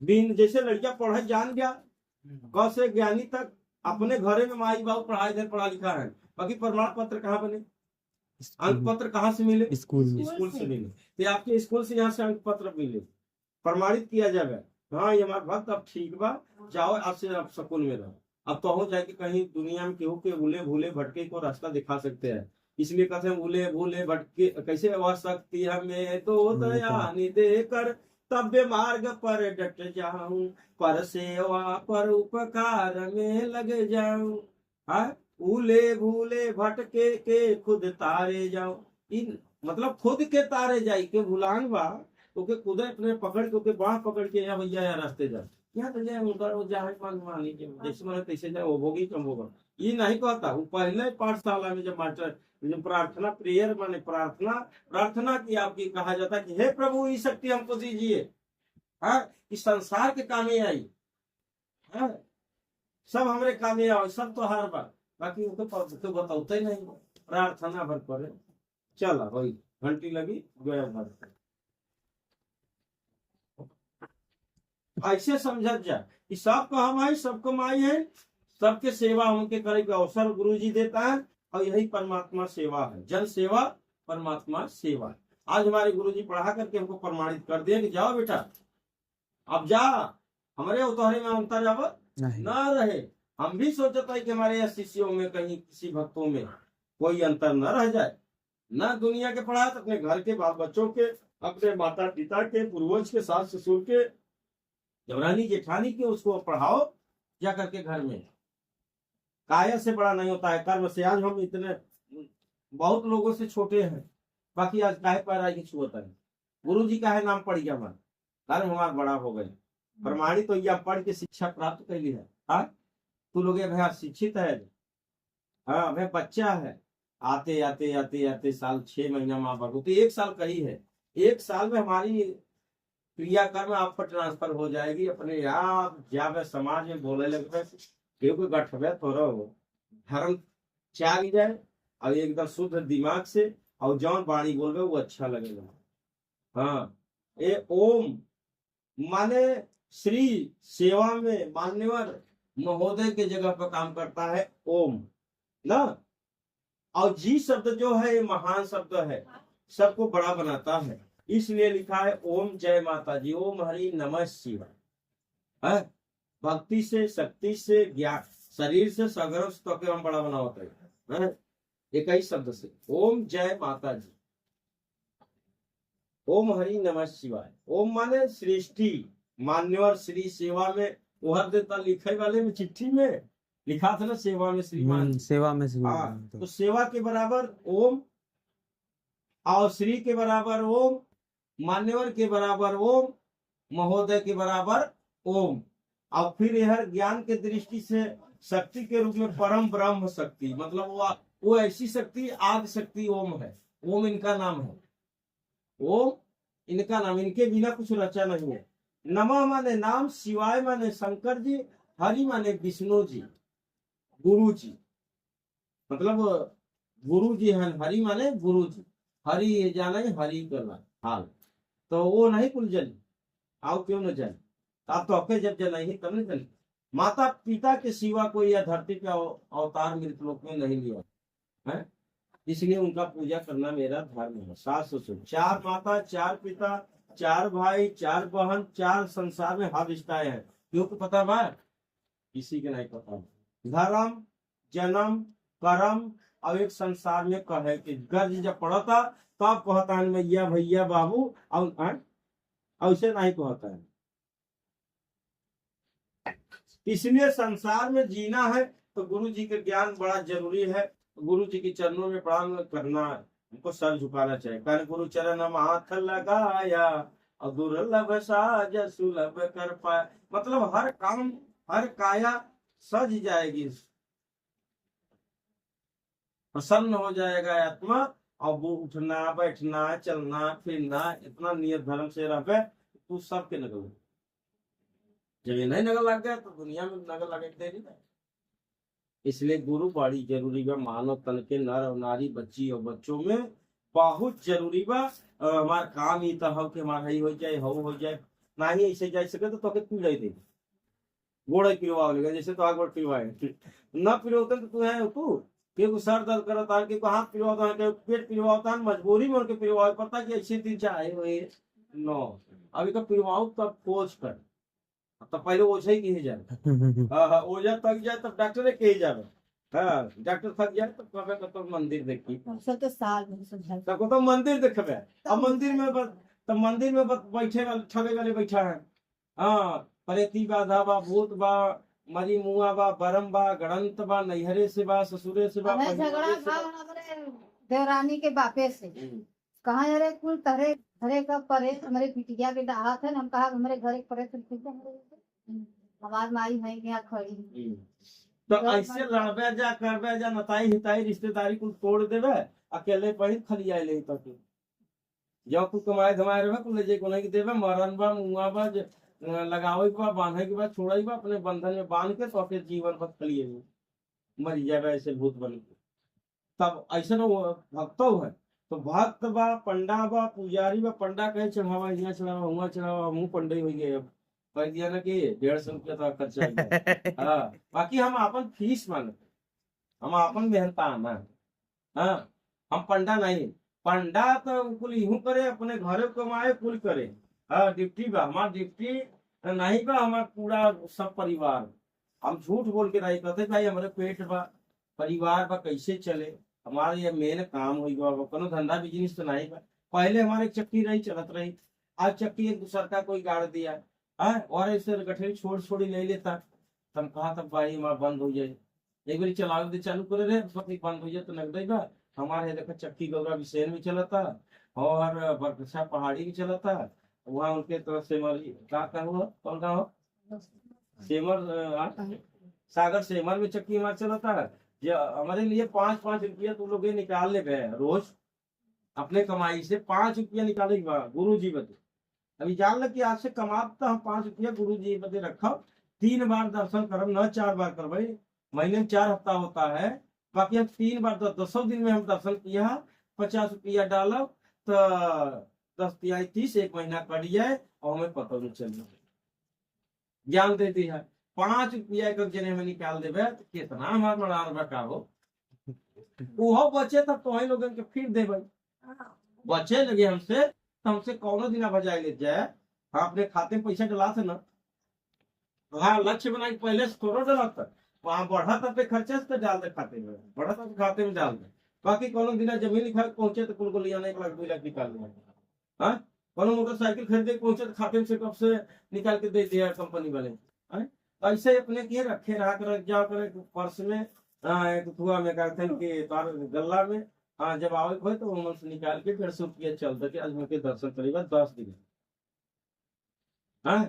[SPEAKER 1] बिन जैसे लड़किया पढ़े जान गया क से ज्ञानी तक, अपने घरे में माई बाबू पढ़ाई दे पढ़ा लिखा है, बाकी प्रमाण पत्र कहाँ बने, अंक पत्र कहाँ से मिले? स्कूल से मिले। तो आपके स्कूल से यहाँ से अंक पत्र मिले, प्रमाणित किया जाए। हाँ, ये हमारा भक्त अब ठीक बा, जाओ आपसे आप सकून में रहो। अब तो हो जाए कि कहीं दुनिया में केहू के उले भूले भटके को रास्ता दिखा सकते हैं, इसलिए कहते हैं उले भूले भटके कैसे आ सकती हमें तो दया निधे कर, तब मार्ग पर डट जाऊं, पर सेवा पर उपकार में लग जाऊं। हाँ, उले भूले भटके के खुद तारे जाऊं, इन मतलब खुद के तारे जाई के भुलान बा, तो के खुद अपने पकड़ के बाह पकड़ के या भैया या रास्ते जा यहाँ तो जाए वो जाए मान लीजिए जैसे मैंने तैसे जाए वो होगी कम होगा। ये नहीं कहता, वो पहले पाठशाला में जब मास्टर जब प्रार्थना प्रेयर माने प्रार्थना की आपकी कहा जाता है कि हे प्रभु ये शक्ति हमको दीजिए, हाँ, कि संसार के कामे आई, हाँ, सब हमारे कामे आओ, सब तो हर बार, बाकी तो बताते ही नहीं, प्रार्थना भर करे चला वही घंटी लगी गया भर। ऐसे समझ जा कि सबको हम आई, सबको माई है, सबके सेवा हमके करे का अवसर गुरु जी देता है, और यही परमात्मा सेवा है, जन सेवा परमात्मा सेवा। आज हमारे गुरु जी पढ़ा करके हमको प्रमाणित कर दिया कि जाओ बेटा अब जा, हमारे उतहरे में अंतर अब ना रहे। हम भी सोचते है कि हमारे शिष्यों में कहीं किसी भक्तों में कोई अंतर न रह जाए, न दुनिया के पढ़ा तो अपने घर के बाल बच्चों के, अपने माता पिता के, पूर्वज के, सास ससुर के, देवरानी जेठानी के, उसको पढ़ाओ जा करके घर में। काया से बड़ा नहीं होता है, कर्म से। आज हम इतने बहुत लोगों से छोटे हैं, बाकी आज काहे पैरा की छुअत है। गुरु जी का है नाम पड़ गया हमारा, कर्म हमारा बड़ा हो गए। प्रमाणित तो यह पढ़ के शिक्षा प्राप्त कर ली है। हाँ, तू लोग भैया शिक्षित है। हाँ भाई, बच्चा है, आते आते आते आते साल 6 महीना माँ बाप तो 1 साल का ही है। 1 साल में हमारी क्रियाकर्म आप पर ट्रांसफर हो जाएगी अपने आप। जब समाज में बोले लगते क्योंकि गठबे थोड़ा हो धर्म त्याग जाए और एकदम शुद्ध दिमाग से, और जौन वाणी बोल रहे वो अच्छा लगेगा। हाँ, ये ओम माने श्री सेवा में मान्यवर महोदय के जगह पर काम करता है ओम ना। और जी शब्द जो है ये महान शब्द है, सबको बड़ा बनाता है, इसलिए लिखा है ओम जय माता जी, ओम हरि नमः शिवाय। भक्ति से, शक्ति से, ज्ञान, शरीर से, सगर्व तो के हम बड़ा बना होता है एक ही शब्द से, ओम जय माता जी, ओम हरि नमः शिवाय। ओम माने सृष्टि, मान्यवर श्री सेवा में उहर देता लिखे वाले में चिट्ठी में लिखा था ना, सेवा में श्रीमान,
[SPEAKER 3] सेवा में श्रीमान।
[SPEAKER 1] हाँ, तो सेवा के बराबर ओम, और श्री के बराबर ओम, मान्यवर के बराबर ओम, महोदय के बराबर ओम। और फिर यह ज्ञान के दृष्टि से शक्ति के रूप में परम ब्रह्म शक्ति, मतलब वो ऐसी शक्ति आदि शक्ति ओम है। ओम इनका नाम है, ओम इनका नाम, इनके बिना कुछ रचा नहीं है। नमः माने नाम, शिवाय माने शंकर जी, हरि माने विष्णु जी, गुरु जी, मतलब गुरु जी है। हरि माने गुरु जी, हरि ये जाना है, हरि करना हाल। तो वो नहीं कुल जल आओ क्यों न जल, आप तो अके जब जल नहीं तब नहीं जल। माता पिता के सिवा कोई यह धरती पे अवतार मृत लोक में नहीं लिया है, इसलिए उनका पूजा करना मेरा धर्म है। 7 ससुर, 4 माता, 4 पिता, 4 भाई, 4 बहन, 4 संसार में हाथ रिश्ताएं हैं। क्योंकि पता बा किसी के नहीं पता। धर्म, जन्म, कर्म और एक संसार में कहे कि गर्ज जब पढ़ता तब कहता है भैया भैया बाबू, और ऐसे नहीं कहता है। इसलिए संसार में जीना है तो गुरु जी के ज्ञान बड़ा जरूरी है। गुरु जी के चरणों में प्रणाम करना है, उनको सर झुकाना चाहिए। कर गुरु चरण में हाथ लगाया और दुर्लभ साज सुलभ कर पाया, मतलब हर काम हर काया सज जाएगी, प्रसन्न हो जाएगा आत्मा। और वो उठना बैठना चलना फिरना इतना नियत धर्म से रहे तू सबके नगल। जब ये नहीं नगल लग गया तो दुनिया में नगल लगे देरी। इसलिए गुरु बड़ी जरूरी बा, मानव तन के नर और नारी, बच्ची और बच्चों में बहुत जरूरी बा। हमारा काम ही तो हो कि हमारा ही हो जाए, हो जाए ना ही ऐसे जा सके तो पीड़ा दे गोड़ पिलवा लेगा। जैसे तो आग गोड़ पिलवाए न पिलवते तो तू है तू के सर दर्द करता है, के हाथ पिलवाता है, के पेट पिलवाता है, मजबूरी में उनके पिलवा पता कि अच्छे दिन चाहे हुए नो अभी का पिलवाओ तब खोज कर, तब पहले ओझा ही कहे जाए। हाँ, ओझा थक जाए तब डॉक्टर कहे जाए। हाँ, डॉक्टर थक जाए तो कहे तो मंदिर देखी
[SPEAKER 2] तो साल में समझा
[SPEAKER 1] तो मंदिर देखबे। अब मंदिर में बैठे वाले ठगे वाले बैठा है। हाँ, प्रेती बा, धाबा भूत बा, मरी मुआ बा, बरम बा, गणंत बा, नैहरे से बा, ससुरे से बा,
[SPEAKER 2] हमें झगड़ा था हमारे देवरानी के बापे से। कहा अरे कुल तरह घरे का परे हमारे बिटिया के डहा थे, हम कहा हमारे घर एक परे हमार माई है यहाँ खड़ी।
[SPEAKER 1] तो ऐसे लड़बे जा करबे जा नताई हिताई रिश्तेदारी को तोड़ देवे, अकेले पही खली आए ले तक जब कुछ कमाए धमाए रहे कुल जे को नहीं देवे, मरन बा मुआ बा लगावे के बाद बांधे के बाद छोड़ाई बा अपने बंधन में बांध के, तो अपने जीवन भर खलिए मर जाए ऐसे भूत बन के। तब ऐसे न भक्तो है तो भक्त बा, पंडा बा, पुजारी बा। पंडा कहे चढ़ावा यहाँ चढ़ावा वहाँ चढ़ावा, मुँह पंडे हो गए। अब कह दिया ना कि 150 रुपया तो खर्चा। हाँ, बाकी हम अपन फीस मांगे, हम अपन मेहनता आना। हाँ, हम पंडा नहीं, पंडा तो कुल यूं करे अपने घरे कमाए कुल करे। हाँ, डिप्टी बा हमार, डिप्टी नहीं बा हमार पूरा सब परिवार। हम झूठ बोल के नहीं कहते भाई हमारे पेट बा परिवार बा कैसे चले, हमारे ये मेन काम हुई बा, कोनो धंधा बिजनेस तो नहीं बा। पहले हमारे चक्की रही चलत रही, आज चक्की एक दूसर का कोई गाड़ दिया है और ऐसे गठरी छोड़ छोड़ी ले लेता, तब कहा तब भाई हमारा बंद हो जाए। एक बार चलावे दे चालू करे रहे पति बंद हो जाए तो नगदई बा। हमारे देखा चक्की गौरा विशेन भी चला था और बरकछा पहाड़ी भी चला था। वहाँ उनके तरफ से मरी का हुआ कौन का हो सेमर सागर सेमर में चक्की हमारे चला था। ये हमारे लिए 5-5 रुपया तुम लोग ये निकाल ले गए रोज अपने कमाई से 5 रुपया निकाले गुरु जी बते। अभी जान लग कि आज से कमाता हम 5 रुपया गुरु जी बते रखा 3 बार दर्शन करब न 4 बार करब महीने में 4 हफ्ता होता है। बाकी हम 3 बार 10 दिन में हम दर्शन किया 50 रुपया डालो तो 10 1 महीना कट जाए और हमें पता नहीं चल ज्ञान देती है। 5 रुपया एक जने में निकाल देवे तो कितना हमारे मरार बका हो वो बचे तब तो वही लोगन के फिर देवे बचे लगे हमसे तो हमसे कौनो दिन बजाय ले जाए। हाँ अपने खाते में पैसा डला थे ना। हाँ लक्ष्य बना के पहले से थोड़ा डला था वहां बढ़ा था पे खर्चे से तो डाल दे खाते में बढ़ा था खाते में डाल दे। बाकी कोनो दिन जमीन लिखा पहुंचे तो कुल लिया 1 लाख 2 लाख निकाल लिया। हाँ कोनो मोटरसाइकिल खरीदे पहुंचे तो खाते में से कब से निकाल के दे दिया कंपनी वाले। ऐसे अपने के रखे रहा कर रख जाओ करे पर्स में एक थुआ में कहते हैं कि तार गल्ला में। हाँ जब आवे हो तो उमन से निकाल के 150 रुपया चल दे आज के दर्शन करेगा 10 दिन। हाँ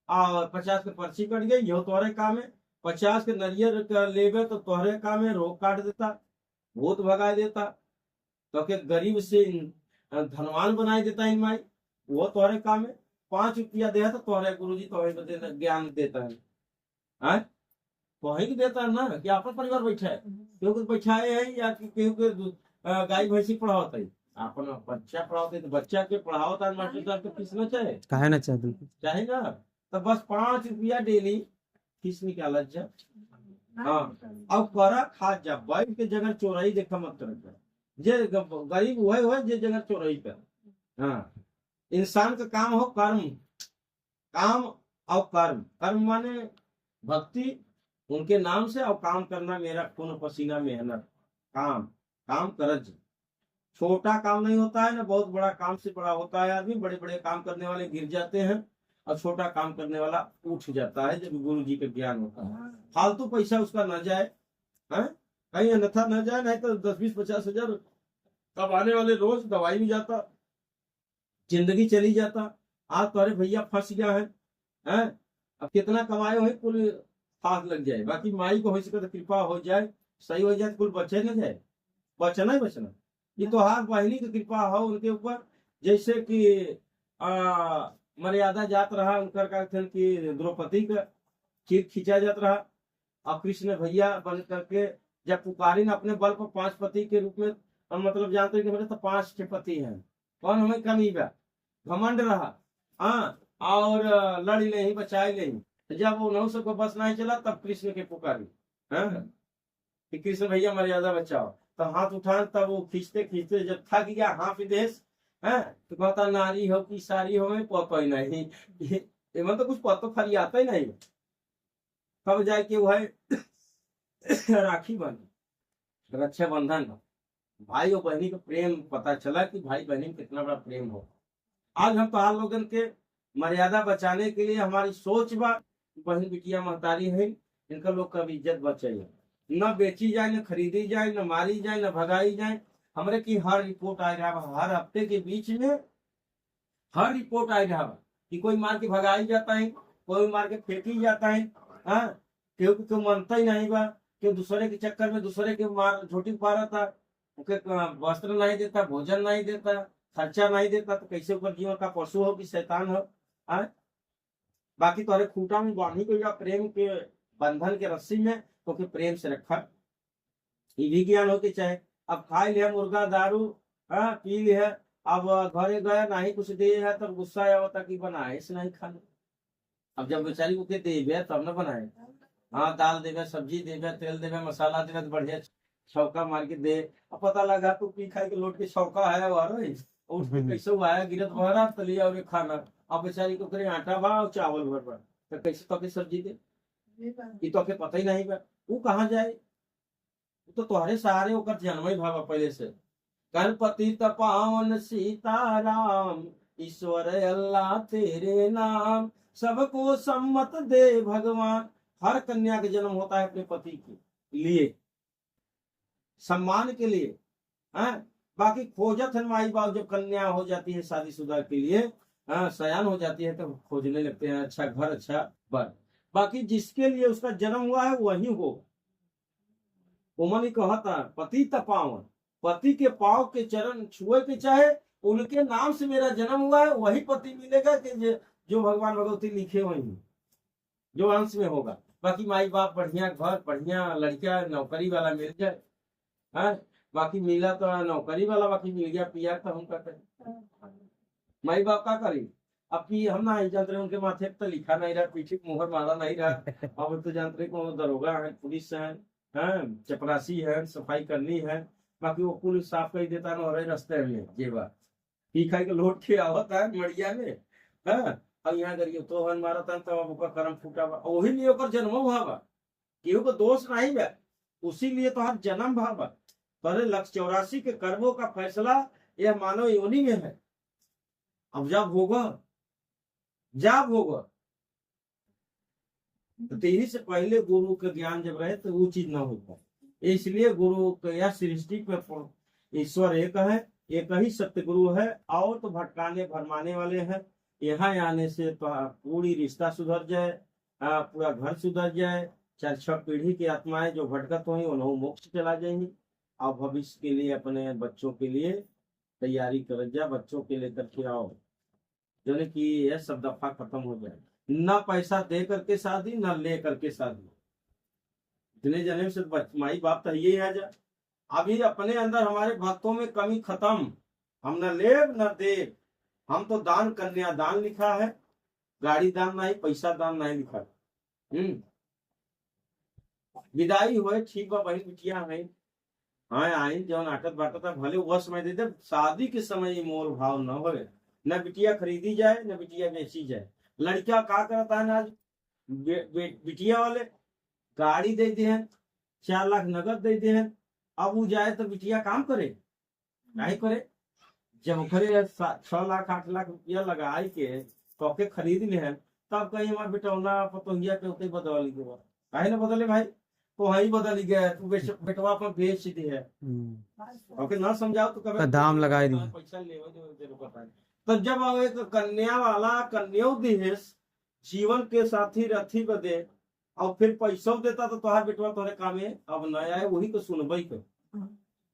[SPEAKER 1] और 50 के पर्ची कट गई यो तोहरे काम है। 50 के नरियर लेवे तो तोहरे काम है रोक काट देता भूत भगा देता तो के गरीब से धनवान बनाई देता इन माई वो तोहरे काम है। 5 रुपया दे तो तोहरे गुरु जी तोहरे ज्ञान देता है। हाँ वही देता है ना कि अपन परिवार बैठा है क्योंकि बैठाए है या क्योंकि गाय भैंसी पढ़ाता है अपन बच्चा पढ़ाते तो बच्चा के पढ़ावता है मास्टर साहब के फीस न चाहे
[SPEAKER 3] काहे ना चाहे
[SPEAKER 1] चाहे ना तो बस 5 रुपया डेली फीस निकाला जा। हाँ अब करा खा जा बैठ के जगह चोराई देखा मत कर जे गरीब वही हो जे जगह चोराई कर। हाँ इंसान का काम हो कर्म काम और कर्म कर्म माने भक्ति उनके नाम से और काम करना मेरा खून पसीना मेहनत काम काम करज छोटा काम नहीं होता है ना बहुत बड़ा काम से बड़ा होता है आदमी। बड़े बड़े काम करने वाले गिर जाते हैं और छोटा काम करने वाला उठ जाता है जब गुरु जी का ज्ञान होता है। फालतू पैसा उसका न जाए कहीं अन्यथा न जाए नहीं तो 10-20-50 हजार कमाने वाले रोज दवाई भी जाता जिंदगी चली जाता। आज तुम्हारे भैया फंस गया है अब कितना कमाए हो कुल हाथ लग जाए। बाकी माई को हो सके तो कृपा हो जाए सही हो जाए कुल बचे न जाए बचना ही बचना। ये तो हाथ बहनी की कृपा हो उनके ऊपर जैसे कि मर्यादा जात रहा उनकर का कि द्रौपदी का खीर खींचा जात रहा और कृष्ण भैया बन करके जब पुकारी अपने बल पर 5 पति के रूप में मतलब जानते कि मेरे तो 5 के पति हैं कौन हमें कमी बा घमंड रहा। हाँ और लड़ी नहीं बचाए नहीं जब वो 900 को बस नहीं चला तब कृष्ण के पुकारी कि कृष्ण भैया मर्यादा बचाओ तो हाथ उठान तब वो खींचते खींचते जब थक गया हाँ विदेश है तो कहता नारी हो कि सारी हो में पतो ही नहीं इमन तो कुछ पतो फरी आता ही नहीं। तब जाके वो है राखी बनी रक्षाबंधन भाई और बहनी का प्रेम पता चला कि भाई बहनी में कितना बड़ा प्रेम हो। आज हम तो लोगन के मर्यादा बचाने के लिए हमारी सोच बा बहन बिटिया महतारी है इनका लोग का इज्जत बचाइए न बेची जाए न खरीदी जाए न मारी जाए न भगाई जाए। हमारे की हर रिपोर्ट आ रहा हर हफ्ते के बीच में हर रिपोर्ट आ रहा कि कोई मार के भगाई जाता है कोई मार के फेंकी जाता है। हाँ क्योंकि तो मानता ही नहीं बा क्यों दूसरे के चक्कर में दूसरे के मार झोटी पा रहा था वस्त्र नहीं देता भोजन नहीं देता खर्चा नहीं देता तो कैसे ऊपर जीवन का पशु हो कि शैतान हो। बाकी तुम्हारे खूटा में बांधी को या प्रेम के बंधन के रस्सी में क्योंकि प्रेम से रखा ये भी ज्ञान होके चाहे। अब खाई लिया मुर्गा दारू पी लिया अब घरे गया नहीं कुछ दे है तब गुस्सा आया होता कि बनाए इसे नहीं खाना। अब जब बेचारी को दे तब न बनाए हाँ दाल देवे सब्जी देवे तेल देवे मसाला देवे तो बढ़िया छौका मार के दे। अब पता लगा तू पी खाई के लोट के छौका है उठ के कैसे आया गिरत भरा तलिया और खाना। अब बेचारी को करे आटा बा और चावल भर बा तो कैसे तो सब्जी दे ये तो पता ही नहीं बा वो कहाँ जाए तो तुम्हारे सहारे होकर जन्म ही भावा पहले से। गणपति तपावन सीताराम ईश्वर अल्लाह तेरे नाम सबको सम्मत दे भगवान। हर कन्या का जन्म होता है अपने पति की लिए, सम्मान के लिए। हाँ, बाकी खोजत है माई बाप, जब कन्या हो जाती है शादीशुदा के लिए, हाँ, सयान हो जाती है तो खोजने लगते हैं अच्छा घर अच्छा बर। बाकी जिसके लिए उसका जन्म हुआ है वही हो। उमनी कहा था पति तपावन, पति के पाँव के चरण छुए के चाहे, उनके नाम से मेरा जन्म हुआ है वही पति मिलेगा कि जो भगवान भगवती लिखे हुए हैं, जो अंश में होगा। बाकी माई बाप बढ़िया घर, बढ़िया लड़का, नौकरी वाला मिल जाए। हाँ, बाकी मिला तो नौकरी वाला, बाकी मिल गया पिया तो हम क्या करें, माई बाप का करी। अब की हम ना जानते रहे, उनके माथे पे तो लिखा नहीं रहा, पीछे मुहर मारा नहीं रहा। अब तो जानते रहे को दरोगा है, पुलिस है, हाँ, चपरासी है, सफाई करनी है। बाकी वो पुलिस साफ कर देता ना रास्ते में जेबा पी खाई के लौट के आवता है मड़िया में। हाँ, अब यहाँ करिए तो हन मारा था तब ओकर कर्म फूटा बा, वही लिए ओकर जन्म हुआ बा, केहू को दोष नहीं बा, उसी लिए तो हर जन्म भा बा। पहले 184 के कर्मों का फैसला यह मानव योनि में है। अब जब होगा तो यही से पहले गुरु का ज्ञान जब रहे तो वो चीज ना होता। इसलिए गुरु का यह सृष्टि पर ईश्वर एक है, एक ही सत्य गुरु है। और तो भटकाने भरमाने वाले हैं। यहाँ आने से तो पूरी रिश्ता सुधर जाए, पूरा घर सुधर जाए, 4-6 पीढ़ी की आत्माएं जो भटकत हुई उन्होंने मोक्ष चला जाएंगी। और भविष्य के लिए अपने बच्चों के लिए तैयारी कर जा, बच्चों के लिए करके आओ, जो कि यह सब दफा खत्म हो जाए। न पैसा दे करके शादी, न ले करके शादी। इतने जन्म से माई बाप तो यही आ जा। अभी अपने अंदर हमारे भक्तों में कमी खत्म। हम न ले न दे, हम तो दान कन्या दान लिखा है, गाड़ी दान नहीं, पैसा दान नहीं लिखा। विदाई हुए ठीक बा, बहन बिटिया है, हाँ आई जो नाटक बाटत है भले वह समय दे दे। शादी के समय मोल भाव न हो, न बिटिया खरीदी जाए न बिटिया बेची जाए। लड़का का करता है आज, बिटिया वाले गाड़ी दे दे हैं, 4 लाख नगद दे दे हैं। अब वो जाए तो बिटिया काम करे नहीं करे, जब खरे 6 लाख 8 लाख रुपया लगाए के तो के खरीद ले हैं, तब कहीं हमारे बेटौना पतोहिया के होते बदल गए। काहे ना बदले भाई, तो वही बदल गया, तू बेटवा अपन बेच दी है। ओके ना समझाओ तो कभी
[SPEAKER 3] दाम लगाए दी,
[SPEAKER 1] पैसा ले तो जब एक कन्या वाला कन्या देश जीवन के साथी रथी बदे और फिर पैसा देता तो तोहार बेटवा तोहरे कामे अब न आए, वही को सुनबई के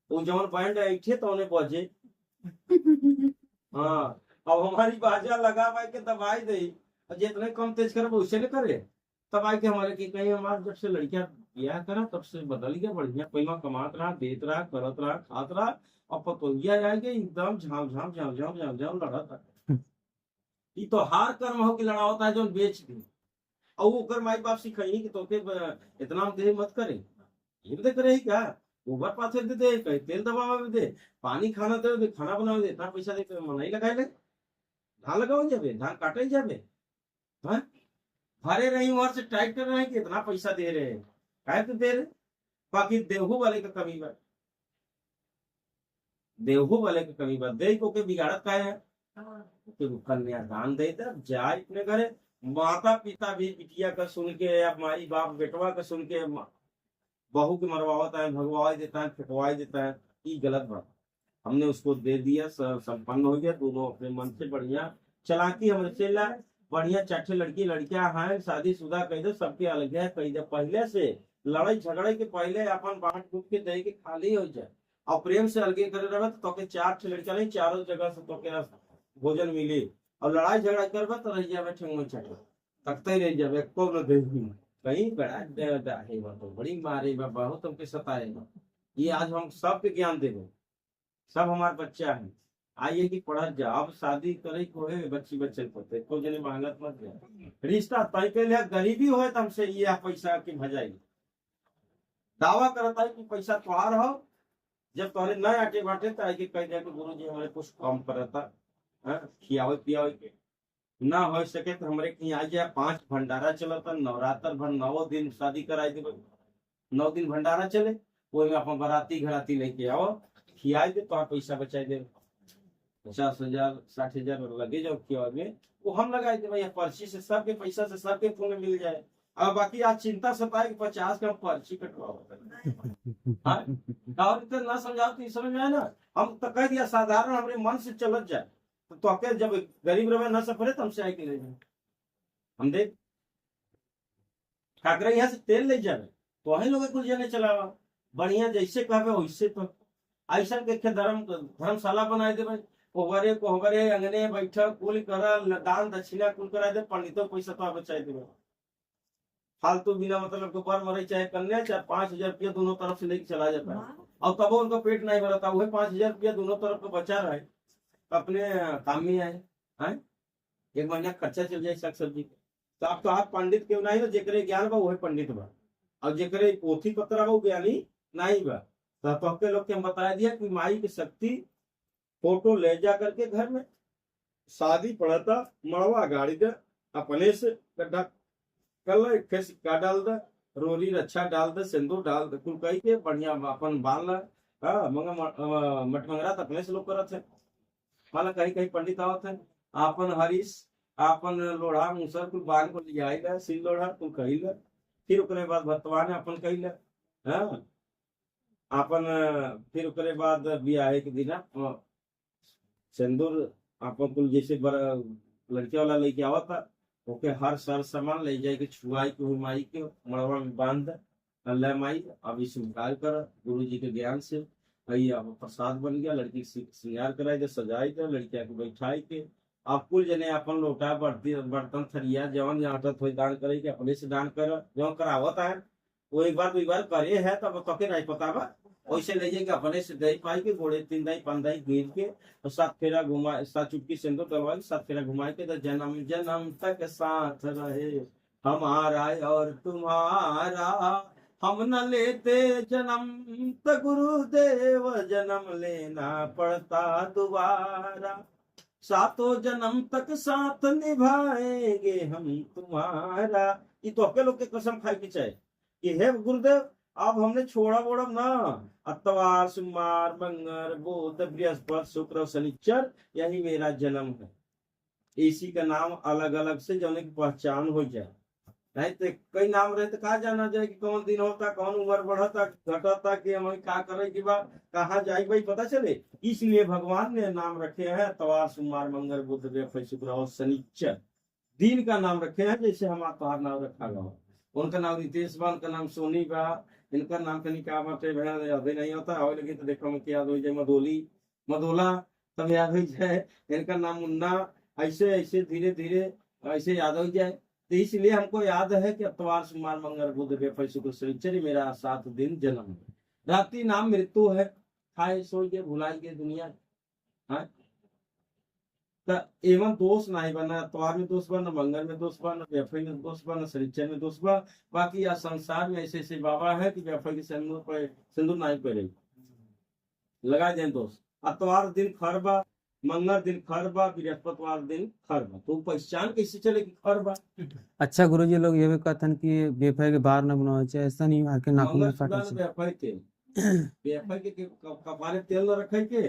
[SPEAKER 1] वो जवन बैंड ऐठे तो उन्हें बजे। हाँ, अब हमारी बाजा लगा भाई के दबाई दे, जितने कम तेज करे उससे न करे। तब आई के हमारे की कहीं हमारे जब से लड़कियां ब्याह करा तब से बदल गया, बढ़िया पहला कमात रहा, देत रहा, करत रहा, खात रहा। और पतोहिया आएंगे एकदम झाम झाम झाम झाम झाम झाम लड़ता। ये तो हार कर्म हो कि लड़ा होता है जो बेच दी। और वो कर माई बाप सिखाई कि तो के इतना दे मत करे, ये दे करे क्या, ऊबर पाथर दे दे, कहीं तेल दबावा दे, पानी खाना दे, खाना बनावे दे, इतना पैसा दे मनाई लगाए ले, धान लगाओ जाबे, धान काटे जाबे। हाँ, भरे रही वहां से टाइट कर रहे हैं कि इतना पैसा दे रहे हैं, काहे तो दे रहे। बाकी देहू वाले का कमी बा, देहू वाले का कमी बा, दे को के बिगाड़त का है तो कन्या दान दे दे जाए अपने घरे। माता पिता भी बिटिया का सुन के या माई बाप बेटवा का सुन के बहू के मरवाता है, भगवा देता है, फिटवा देता है, ये गलत बात। हमने उसको दे दिया, संपन्न हो गया, दोनों अपने मन से बढ़िया चलाकी हमारे से ला, बढ़िया 4 लड़की लड़कियां हैं, शादीशुदा कह दो, सबके अलग है कह दे, पहले से लड़ाई झगड़े के पहले अपन बांट कूट के दे के खाली हो जाए और प्रेम से अलगे करे रहे तो 4 लड़कियां नहीं, चारों जगह से तो भोजन मिली। और लड़ाई झगड़ा करबा तो रह जाए ठंगो चटे तकते रह जाए को न दे कहीं बड़ा है, तो बड़ी मारे बहुत हमके सताएगा। ये आज हम सबके ज्ञान देंगे, सब हमारे बच्चा है, आइए कि पढ़ा जा। अब शादी करे को है, बच्ची बच्चे पोते को जने मांगत मत जा, रिश्ता तय के लिए गरीबी हो तो हमसे ये पैसा की भजाई दावा करता है कि पैसा तुहार हो, जब तुम्हारे न आटे बाटे तो आगे कह दिया कि गुरु जी हमारे कुछ कम करता खियावे पियावे के ना हो सके तो हमारे कहीं आ जाए। 5 भंडारा चलता, नवरात्र भर 9 दिन शादी कराई दे, 9 दिन भंडारा चले, वो में अपन बराती घराती लेके आओ, खियाई दे तो आप पैसा बचाई दे, 50,000 60,000 लगे जाओ खियावे में, वो हम लगाए दे भैया, पर्ची से सबके पैसा से सबके फोन में मिल जाए। अब बाकी आज चिंता सताए कि 50 का पर्ची कटवाओ। हाँ? और इतना ना समझाओ तो समझ में आए ना। हम तो कह दिया साधारण हमारे मन से चलत जाए तो आके जब गरीब रहे ना सफरे तो हमसे आए के ले जाए। हम देख काकरा यहाँ से तेल ले जाए तो वही लोग कुछ जने चलावा बढ़िया जैसे कहवे वैसे तो ऐसा के धर्मशाला बनाए दे कोहबरे कोहबरे अंगने बैठक कुल कर दान दक्षिणा कुल करा दे पंडितों पैसा तो बचाए दे फालतू बिना मतलब के पर मरे चाहे कन्या चाहे 5,000 रुपया दोनों तरफ से लेके चला जाता है और तब उनका पेट नहीं भरता वही 5,000 रुपया दोनों तरफ का बचा रहे अपने काम में आए हैं एक महीना खर्चा चल जाए साग सब्जी तो आप तो आप पंडित क्यों नहीं ना जेकरे ज्ञान बा वही पंडित बा और जेकरे पोथी पत्रा बा ज्ञानी नहीं बा तो आपके लोग के हम बता दिया कि माई की शक्ति फोटो ले जा करके घर में शादी पड़ता मड़वा गाड़ी दे अपने से गड्ढा कल एक सिक्का डाल दे रोली रक्षा डाल दे सिंदूर डाल दे कुल कही के बढ़िया अपन बाल मटमंगरा तो अपने से लोग करत है माला कहीं कहीं पंडित आवत है आपन हरीश आपन लोढ़ा मुसर कुल बाल को लिया सिल लोढ़ा कुल कही ले फिर उकरे बाद भतवान अपन कही ले हाँ आपन फिर उकरे बाद बियाह के दिन सिंदूर आपन कुल जैसे लड़के वाला लेके आवत था ओके हर सर सामान ले जाए के छुआई के माई के मड़वा में बांध अल्लाह माई अब स्वीकार कर गुरु जी के ज्ञान से भाई अब प्रसाद बन गया लड़की श्रृंगार कराई दे सजाई दे लड़किया को बैठाई के आप कुल जने अपन लोटा बर्तन थरिया जवन आटत हो दान करे के अपने से दान कर जो करावत है वो एक बार 2 बार करे है तब तके नहीं पता बा वैसे ले जाके अपने से दही पाई के घोड़े 3 दही 5 दही गिर के और 7 फेरा घुमा 7 चुटकी सिंदूर डलवा के 7 फेरा घुमा के जन्म जन्म तक साथ रहे हमारा और तुम्हारा हम न लेते जन्म तो गुरुदेव जन्म लेना पड़ता दोबारा 7 जन्म तक साथ निभाएंगे हम तुम्हारा ये तो आपके लोग के कसम खाई की चाहे कि हे गुरुदेव अब हमने छोड़ा बोड़ा ना अतवार सोमवार मंगल बुध बृहस्पति शुक्र शनिचर यही मेरा जन्म है इसी का नाम अलग अलग से जाने की पहचान हो जाए नहीं तो कई नाम रहे तो कहा जाना जाए कि कौन दिन होता कौन उम्र बढ़ता घटता कि हम क्या करे कि बा कहाँ जाए भाई पता चले इसलिए भगवान ने नाम रखे हैं अतवार सोमवार मंगल बुध बृहस्पति शुक्र और शनिचर दिन का नाम रखे हैं जैसे हमारा तुम्हारा नाम रखा गया उनका नाम रितेश बा उनका नाम सोनी बा इनका नाम कहीं क्या बात है अभी नहीं होता और लगे तो देखो मैं याद हो जाए मधोली मधोला तब याद हो जाए इनका नाम मुन्ना ऐसे ऐसे धीरे धीरे ऐसे याद हो जाए तो इसलिए हमको याद है कि अतवार सोमवार मंगल बुध बृहस्पति शुक्र शनिचर मेरा 7 दिन जन्म है रात्रि नाम मृत्यु है खाए सोइए भुलाइए दुनिया हाँ एवं दोष नहीं बना अतवार में दोष बना मंगल में दोष बना व्यापारी में दोष बना शनिचर में दोष बना बाकी या संसार में ऐसे ऐसे बाबा है कि व्यापारी के सिंदूर नहीं पड़े लगा दें दोष अतवार दिन खरबा मंगल दिन खरबा बृहस्पतिवार दिन खरबा तो पहचान कैसे चले कि खरबा
[SPEAKER 3] अच्छा गुरुजी लोग ये भी कहते हैं कि बेफाई के बाहर न बनाना चाहिए ऐसा नहीं है कि नाखून में काटना चाहिए
[SPEAKER 1] व्यापारी तेल व्यापारी के कपारे तेल न रखे के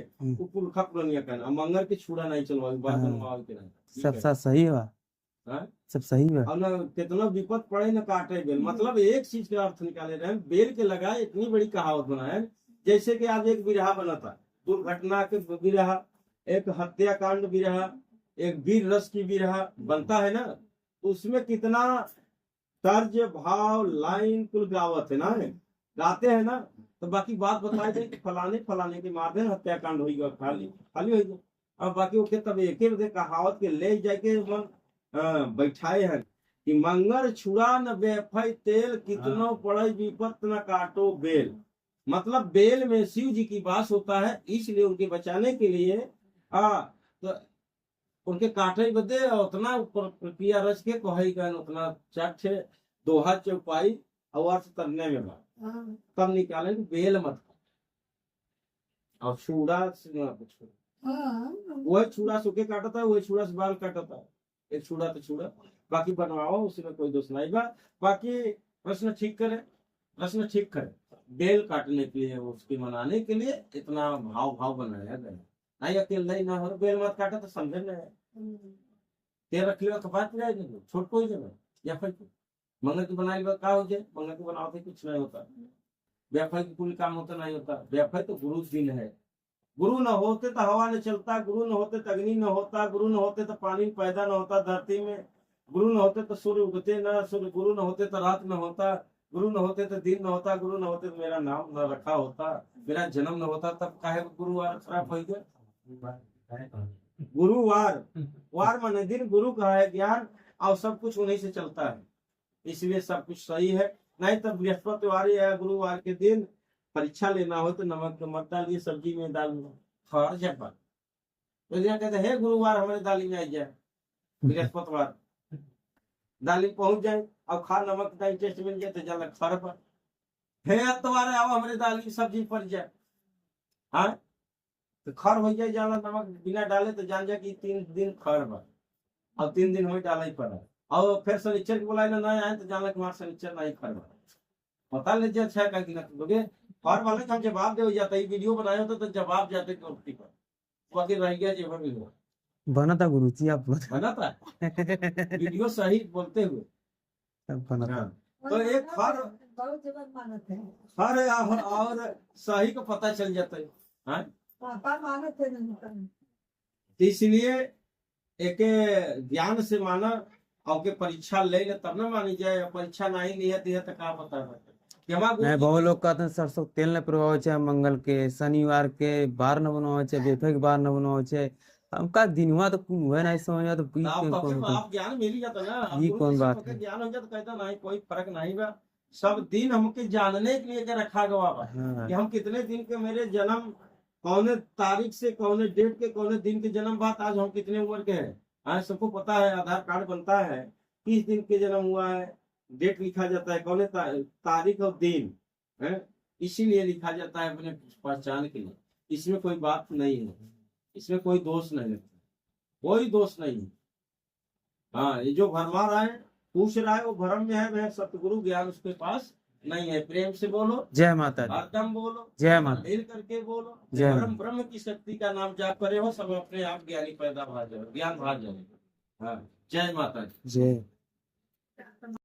[SPEAKER 1] ऊपर खप नहीं करना मंगल के छुड़ा नहीं चलवा बाहर बनवा के नहीं
[SPEAKER 3] सब सही है सब सही है
[SPEAKER 1] अब ना कितना विपद पड़े न काटे बेल मतलब एक चीज का अर्थ निकाले रहे बेल के लगाए इतनी बड़ी कहावत बनाए जैसे कि आज एक बिरहा बना था दुर्घटना के बिरहा एक हत्याकांड बिरहा एक वीर रस की बिरहा बनता है ना उसमें कितना तर्ज भाव लाइन कुल गावत है ना गाते हैं ना तो बाकी बात बताई जाए कि फलाने फलाने के माध्यम हत्याकांड हो गया खाली खाली हो गया अब बाकी ओके तब एक कहावत के ले जाके मन बैठाए हैं कि मंगर छुड़ा न बेफई तेल कितनो पड़े विपत न काटो बेल मतलब बेल में शिव जी की वास होता है इसलिए उनके बचाने के लिए तो उनके काटे बदे उतना प्रक्रिया रच के कहे उतना चट दोहा चौपाई और अर्थ तरने में बात तब निकाले बेल मत और छुड़ा वही छुड़ा सुखे काटता है वही छुड़ा से बाल काटता है एक छुड़ा तो छुड़ा बाकी बनवाओ उसमें कोई दोष नहीं बा बाकी प्रश्न ठीक करे बेल काटने के लिए उसकी मनाने के लिए इतना भाव बनाया गया नहीं अकेले ही ना हो बेल मत काटा तो समझे नहीं तेल रख लिया कपाट पे जाएगा छोट कोई जगह या फिर मंगल की बनाई का हो जाए, मंगल की बनावते कुछ नहीं होता, व्यापार की कुल काम होता नहीं होता। व्यापार तो गुरु दिन है, गुरु न होते तो हवा न चलता, गुरु न होते तो अग्नि न होता, गुरु न होते तो पानी पैदा न होता धरती में, गुरु न होते तो सूर्य उगते न, सूर्य गुरु न होते तो रात न होता, गुरु न होते तो दिन न होता, गुरु न होते तो मेरा नाम न रखा होता, मेरा जन्म न होता, तब काहे गुरुवार खराब हो गया। गुरुवार, वार माने दिन, गुरु का है ज्ञान, और सब कुछ उन्हीं से चलता है, इसलिए सब कुछ सही है। नहीं तो बृहस्पतिवार या गुरुवार के दिन परीक्षा लेना हो तो नमक मत डालिए सब्जी में, दाल में खर जाए। तो यहाँ कहते हे गुरुवार हमारे दाली में आ जाए, बृहस्पतिवार दाली पहुंच जाए और खा नमक दाई टेस्ट मिल जाए तो जाला खर पर, हे अतवार आओ हमारे दाली सब्जी पड़ जाए, हाँ तो खर हो जाए, जाला नमक बिना डाले तो जान जाए कि 3 दिन खर पर, और 3 दिन हमें डाला ही पड़ा, और फिर शनिचर के बुलाए ना आए तो जाना कि वहां शनिचर नहीं खर पता ले जाए अच्छा का कि ना लोगे। और वाले का जवाब दे जाता है, वीडियो बनाए होते तो जवाब जाते क्यों पर बाकी रह गया जो भी हो
[SPEAKER 3] बना था गुरु जी, आप
[SPEAKER 1] बना था वीडियो सही बोलते हुए।
[SPEAKER 3] बना था।
[SPEAKER 1] हाँ। तो एक हर
[SPEAKER 2] बहुत जगह मानत है,
[SPEAKER 1] हर और सही को पता चल जाता है, हाँ?
[SPEAKER 2] पापा मानत है नहीं
[SPEAKER 1] तो इसलिए एक ज्ञान से माना और के परीक्षा ले ले तब ना मानी जाए, परीक्षा नहीं लिया तो का पता है
[SPEAKER 3] नहीं बहुत लोग कहते हैं सरसों के तेल न पिरवावे छे, मंगल के शनिवार के बार न बनवावे छे, बेफे के बार न बनवावे छे। हमका दिनवा तो कुल हुए नहीं समझ में, तो ई
[SPEAKER 1] आप ज्ञान मिल जाता ना,
[SPEAKER 3] ये कौन बात है?
[SPEAKER 1] ज्ञान हो जाता कहता नहीं कोई फर्क नहीं बा, सब दिन हमके जानने के लिए रखा गवा बा
[SPEAKER 3] हाँ।
[SPEAKER 1] कि हम कितने दिन के मेरे जन्म कौने तारीख से कौने डेट के कौने दिन के जन्म बात, आज हम कितने उम्र के हैं, आज सबको पता है, आधार कार्ड बनता है किस दिन के जन्म हुआ है, डेट लिखा जाता है कौने तारीख और दिन है, इसीलिए लिखा जाता है अपने पहचान के लिए। इसमें कोई बात नहीं है, इसमें कोई दोष नहीं है, कोई दोष नहीं है। हाँ ये जो भरमा रहा है पूछ रहा है वो भ्रम में है, वह सतगुरु ज्ञान उसके पास नहीं है। प्रेम से बोलो
[SPEAKER 3] जय माता दी,
[SPEAKER 1] हरदम बोलो,
[SPEAKER 3] जय माता,
[SPEAKER 1] मिल करके बोलो,
[SPEAKER 3] जय
[SPEAKER 1] ब्रह्म ब्रह्म की शक्ति का नाम जाप करे हो, सब अपने आप ज्ञानी पैदा हो जाए, ज्ञान भाग जाए। हाँ जय माता दी।
[SPEAKER 3] जय।